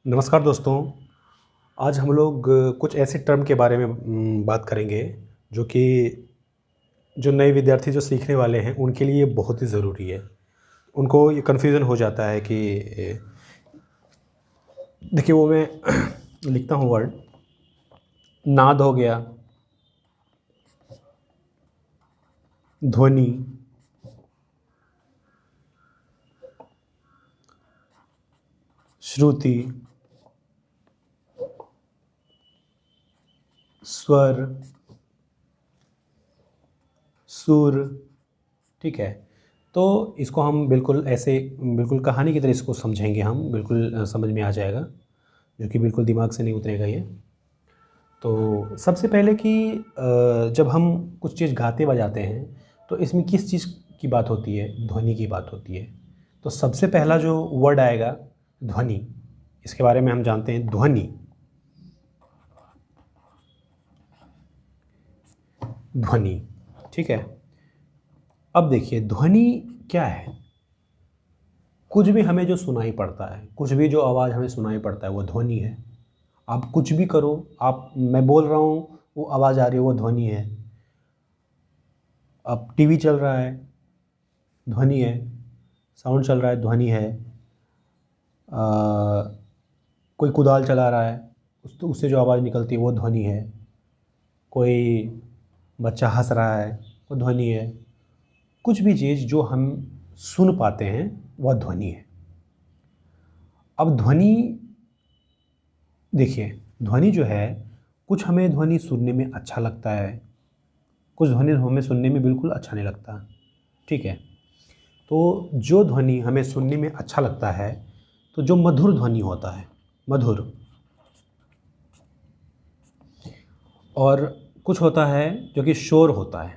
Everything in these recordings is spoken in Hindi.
नमस्कार दोस्तों। आज हम लोग कुछ ऐसे टर्म के बारे में बात करेंगे जो कि जो नए विद्यार्थी जो सीखने वाले हैं उनके लिए बहुत ही ज़रूरी है। उनको ये कन्फ्यूज़न हो जाता है कि देखिए वो मैं लिखता हूँ वर्ड नाद हो गया, ध्वनि, श्रुति, स्वर, सुर। ठीक है, तो इसको हम बिल्कुल ऐसे बिल्कुल कहानी की तरह इसको समझेंगे, हम बिल्कुल समझ में आ जाएगा, जो कि बिल्कुल दिमाग से नहीं उतरेगा ये। तो सबसे पहले कि जब हम कुछ चीज़ गाते बजाते हैं तो इसमें किस चीज़ की बात होती है? ध्वनि की बात होती है। तो सबसे पहला जो वर्ड आएगा ध्वनि, इसके बारे में हम जानते हैं। ध्वनि, ध्वनि, ठीक है। अब देखिए ध्वनि क्या है? कुछ भी हमें जो सुनाई पड़ता है, कुछ भी जो आवाज़ हमें सुनाई पड़ता है वो ध्वनि है। आप कुछ भी करो, आप मैं बोल रहा हूँ वो आवाज़ आ रही है वो ध्वनि है। अब टीवी चल रहा है, ध्वनि है। साउंड चल रहा है, ध्वनि है। कोई कुदाल चला रहा है, उससे जो आवाज़ निकलती है वो ध्वनि है। कोई बच्चा हंस रहा है, वो ध्वनि है। कुछ भी चीज़ जो हम सुन पाते हैं वह ध्वनि है। अब ध्वनि देखिए, ध्वनि जो है, कुछ हमें ध्वनि सुनने में अच्छा लगता है, कुछ ध्वनि हमें सुनने में बिल्कुल अच्छा नहीं लगता। ठीक है, तो जो ध्वनि हमें सुनने में अच्छा लगता है, तो जो मधुर ध्वनि होता है, मधुर, और कुछ होता है जो कि शोर होता है।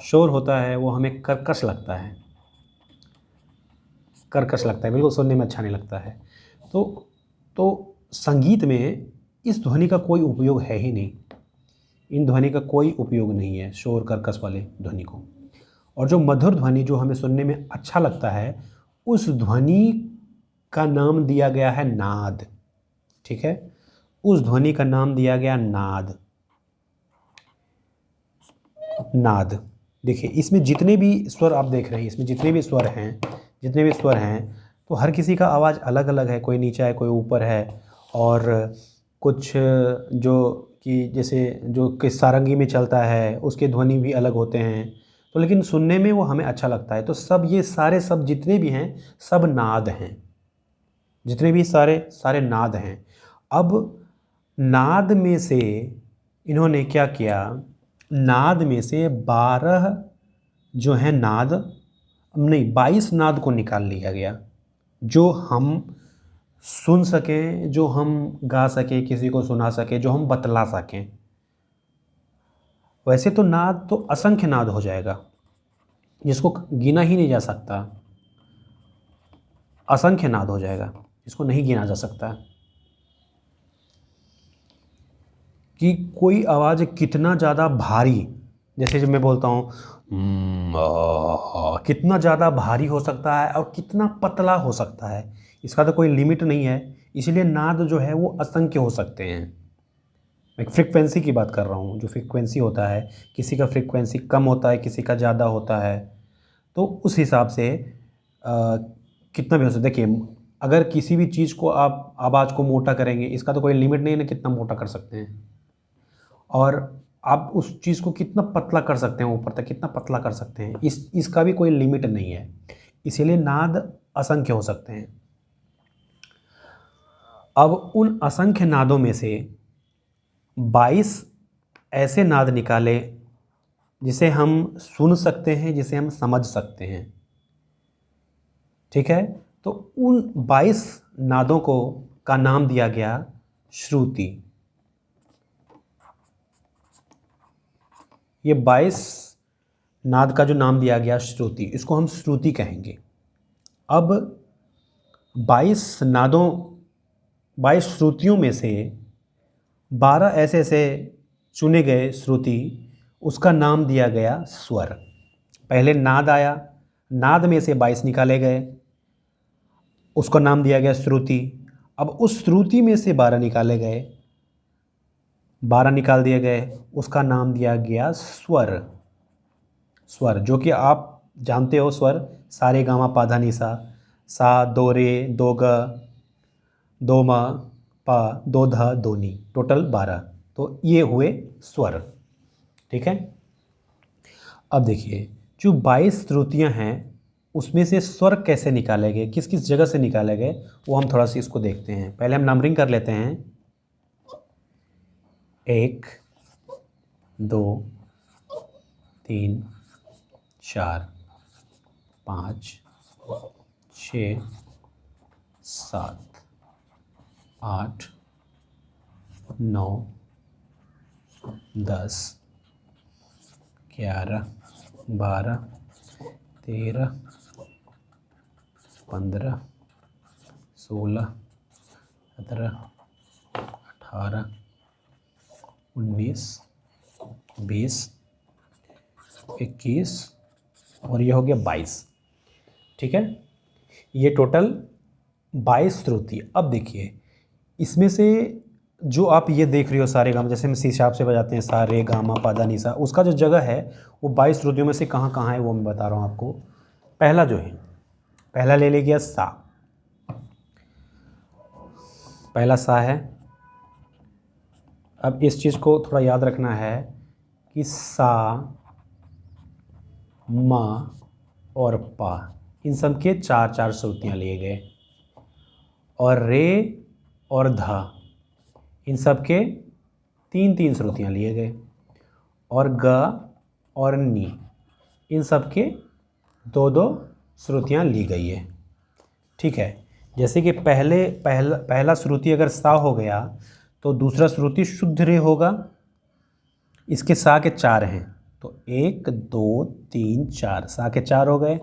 शोर होता है वो हमें कर्कश लगता है, कर्कश लगता है, बिल्कुल सुनने में अच्छा नहीं लगता है। तो संगीत में इस ध्वनि का कोई उपयोग है ही नहीं। इन ध्वनि का कोई उपयोग नहीं है, शोर कर्कश वाले ध्वनि को। और जो मधुर ध्वनि जो हमें सुनने में अच्छा लगता है, उस ध्वनि का नाम दिया गया है नाद। ठीक है, उस ध्वनि का नाम दिया गया नाद। नाद, देखिए इसमें जितने भी स्वर आप देख रहे हैं, इसमें जितने भी स्वर हैं, जितने भी स्वर हैं, तो हर किसी का आवाज़ अलग अलग है। कोई नीचा है, कोई ऊपर है, और कुछ जो कि जैसे जो कि सारंगी में चलता है उसके ध्वनि भी अलग होते हैं। तो लेकिन सुनने में वो हमें अच्छा लगता है। तो सब ये सारे सब जितने भी हैं सब नाद हैं, जितने भी सारे सारे नाद हैं। अब नाद में से इन्होंने क्या किया, नाद में से 12 जो है नाद, नहीं 22 नाद को निकाल लिया गया, जो हम सुन सकें, जो हम गा सकें, किसी को सुना सकें, जो हम बतला सकें। वैसे तो नाद तो असंख्य नाद हो जाएगा, जिसको गिना ही नहीं जा सकता। असंख्य नाद हो जाएगा, इसको नहीं गिना जा सकता कि कोई आवाज़ कितना ज़्यादा भारी, जैसे जब मैं बोलता हूँ कितना ज़्यादा भारी हो सकता है और कितना पतला हो सकता है, इसका तो कोई लिमिट नहीं है। इसलिए नाद जो है वो असंख्य हो सकते हैं। मैं फ्रीक्वेंसी की बात कर रहा हूँ, जो फ्रीक्वेंसी होता है, किसी का फ्रीक्वेंसी कम होता है, किसी का ज़्यादा होता है। तो उस हिसाब से कितना भी हो सकता है। देखिए, अगर किसी भी चीज़ को आप आवाज़ को मोटा करेंगे, इसका तो कोई लिमिट नहीं है ना कितना मोटा कर सकते हैं। और आप उस चीज़ को कितना पतला कर सकते हैं, ऊपर तक कितना पतला कर सकते हैं, इसका भी कोई लिमिट नहीं है। इसीलिए नाद असंख्य हो सकते हैं। अब उन असंख्य नादों में से 22 ऐसे नाद निकाले जिसे हम सुन सकते हैं, जिसे हम समझ सकते हैं। ठीक है, तो उन 22 नादों को का नाम दिया गया श्रुति। ये 22 नाद का जो नाम दिया गया श्रुति, इसको हम श्रुति कहेंगे। अब 22 नादों, 22 श्रुतियों में से 12 ऐसे ऐसे चुने गए श्रुति, उसका नाम दिया गया स्वर। पहले नाद आया, नाद में से 22 निकाले गए। उसको नाम दिया गया श्रुति। अब उस श्रुति में से 12 निकाले गए, 12 निकाल दिए गए, उसका नाम दिया गया स्वर। स्वर जो कि आप जानते हो, स्वर सा रे गा मा पा धा नी सा, सा दो रे दो ग दो म पा दो ध दो नी, टोटल 12। तो ये हुए स्वर। ठीक है। अब देखिए जो 22 श्रुतियाँ हैं उसमें से स्वर कैसे निकाले गए, किस किस जगह से निकाले गए, वो हम थोड़ा सा इसको देखते हैं। पहले हम नंबरिंग कर लेते हैं। 1 2 3 4 5 6 7 8 9 10 11 12 13 15 16 17 18 19 20 21 और ये हो गया 22। ठीक है, ये टोटल 22 श्रुति। अब देखिए इसमें से जो आप ये देख रहे हो सारे गामा, जैसे हम इस हिसाब से बजाते हैं सा रे गा मा पा धा नी सा, उसका जो जगह है वो 22 श्रुतियों में से कहाँ कहाँ है वो मैं बता रहा हूँ आपको। पहला जो है, पहला ले लिया सा, पहला सा है। अब इस चीज़ को थोड़ा याद रखना है कि सा मा और पा इन सब के 4-4 श्रुतियाँ लिए गए, और रे और धा इन सब के 3-3 श्रुतियाँ लिए गए, और ग और नी इन सब के 2-2 श्रुतियाँ ली गई है। ठीक है, जैसे कि पहला श्रुति अगर सा हो गया तो दूसरा श्रुति शुद्ध रे होगा। इसके सा के 4 हैं, तो 1 2 3 4, सा के 4 हो गए,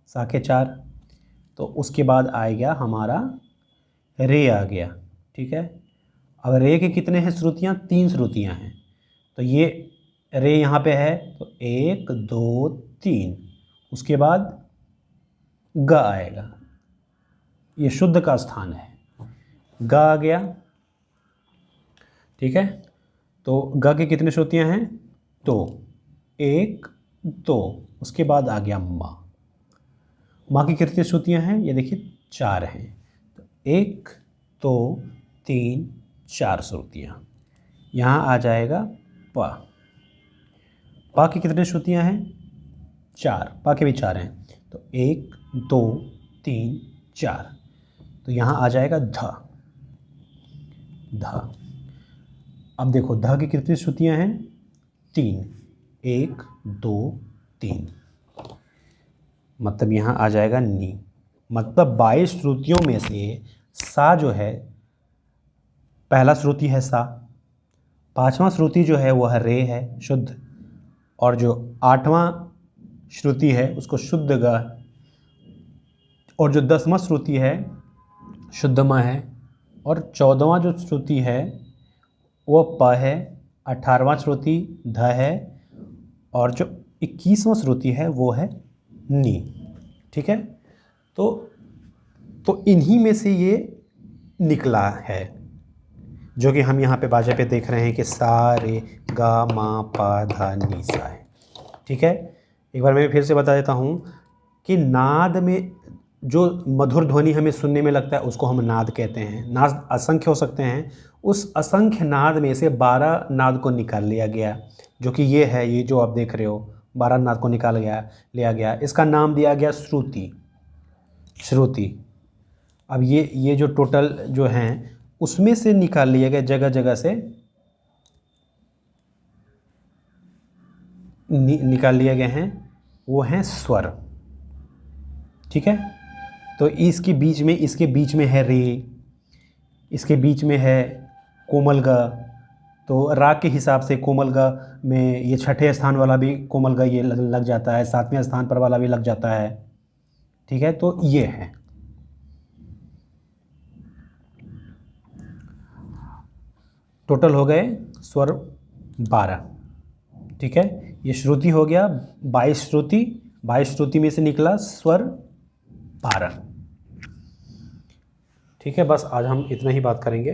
सा के 4। तो उसके बाद आएगा हमारा रे आ गया। ठीक है, अब रे के कितने हैं श्रुतियाँ, 3 श्रुतियाँ हैं, तो ये रे यहाँ पे है तो 1 2 3, उसके बाद ग आएगा, ये शुद्ध का स्थान है, ग आ गया। ठीक है, तो ग के कितने श्रुतियाँ हैं, 2 1 2, उसके बाद आ गया माँ। माँ की कितनी श्रुतियाँ हैं, ये देखिए 4 हैं, तो 1 2 3 4 श्रुतियाँ। यहाँ आ जाएगा पा। पा की कितने श्रुतियाँ हैं, 4, पा के भी 4 हैं, तो 1 2 3 4, तो यहाँ आ जाएगा ध। ध। अब देखो ध की कितनी श्रुतियाँ हैं, 3, 1 2 3, मतलब यहाँ आ जाएगा नी। मतलब 22 श्रुतियों में से सा जो है, पहला श्रुति है सा, 5वां श्रुति जो है वह रे है शुद्ध, और जो 8वां श्रुति है उसको शुद्ध ग, और जो 10वां श्रुति है शुद्ध म है, और 14वां जो श्रुति है वो प है, 18वां श्रुति ध है, और जो 21वां श्रुति है वो है नी। ठीक है, तो इन्हीं में से ये निकला है जो कि हम यहाँ पे बाजे पे देख रहे हैं कि सा रे गा मा पा धा नी सा है। ठीक है, एक बार मैं फिर से बता देता हूँ कि नाद में जो मधुर ध्वनि हमें सुनने में लगता है उसको हम नाद कहते हैं। नाद असंख्य हो सकते हैं, उस असंख्य नाद में से 12 नाद को निकाल लिया गया, जो कि ये है, ये जो आप देख रहे हो 12 नाद को निकाल लिया गया। इसका नाम दिया गया श्रुति। श्रुति। अब ये जो टोटल जो हैं उसमें से निकाल लिए गए, जगह जगह से निकाल लिए गए हैं, वो हैं स्वर। ठीक है, तो इसके बीच में है रे, इसके बीच में है कोमल ग, तो राग के हिसाब से कोमल ग में ये 6ठे स्थान वाला भी कोमल ग ये लग जाता है, 7वें स्थान पर वाला भी लग जाता है। ठीक है, तो ये है। टोटल हो गए स्वर 12। ठीक है, ये श्रुति हो गया 22 श्रुति, 22 श्रुति में से निकला स्वर 12। ठीक है, बस आज हम इतना ही बात करेंगे।